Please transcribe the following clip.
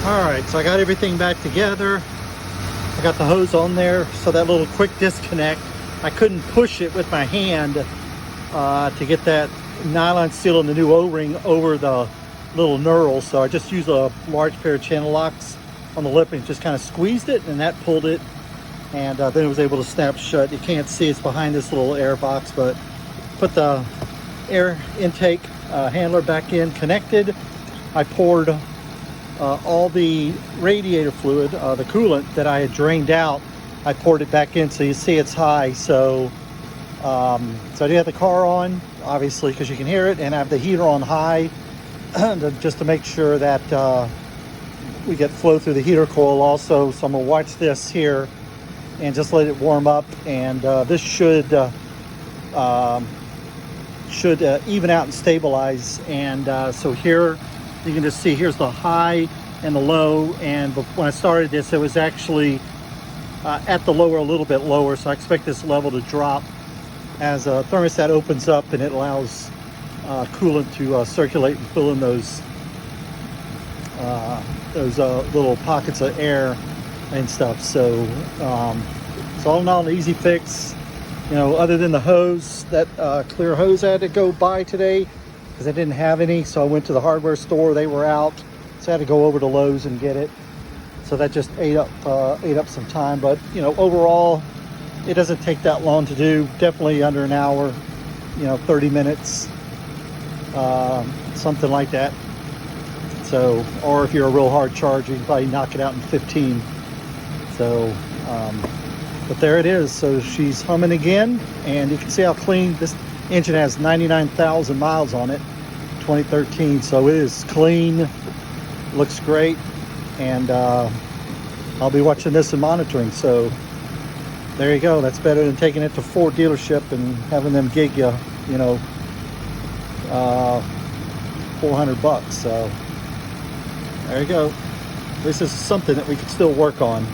Alright, so I got everything back together. I got the hose on there, so that little quick disconnect, I couldn't push it with my hand to get that nylon seal and the new O-ring over the little knurl, so I just used a large pair of channel locks on the lip and just kind of squeezed it, and that pulled it, and then it was able to snap shut. You can't see it's behind this little air box, but put the air intake handler back in, connected. I poured all the radiator fluid, the coolant that I had drained out, I poured it back in, so you see it's high. So I do have the car on, obviously, because you can hear it, and I have the heater on high just to make sure that we get flow through the heater coil also. So I'm gonna watch this here and just let it warm up, and this should even out and stabilize. And so here you can just see, here's the high and the low, and when I started this, it was actually at the lower, a little bit lower, so I expect this level to drop as a thermostat opens up, and it allows coolant to circulate and fill in those little pockets of air and stuff. So it's all in all an easy fix, you know, other than the hose, that clear hose I had to go buy today because I didn't have any, so I went to the hardware store, they were out, so I had to go over to Lowe's and get it. So that just ate up some time, but you know, overall it doesn't take that long to do, definitely under an hour, you know, 30 minutes, something like that. So, or if you're a real hard charger, you can probably knock it out in 15. So but there it is. So she's humming again, and you can see how clean this engine has. 99,000 miles on it, 2013. So it is clean, looks great, and I'll be watching this and monitoring. So there you go. That's better than taking it to Ford dealership and having them gig you, you know, $400. So there you go. This is something that we could still work on.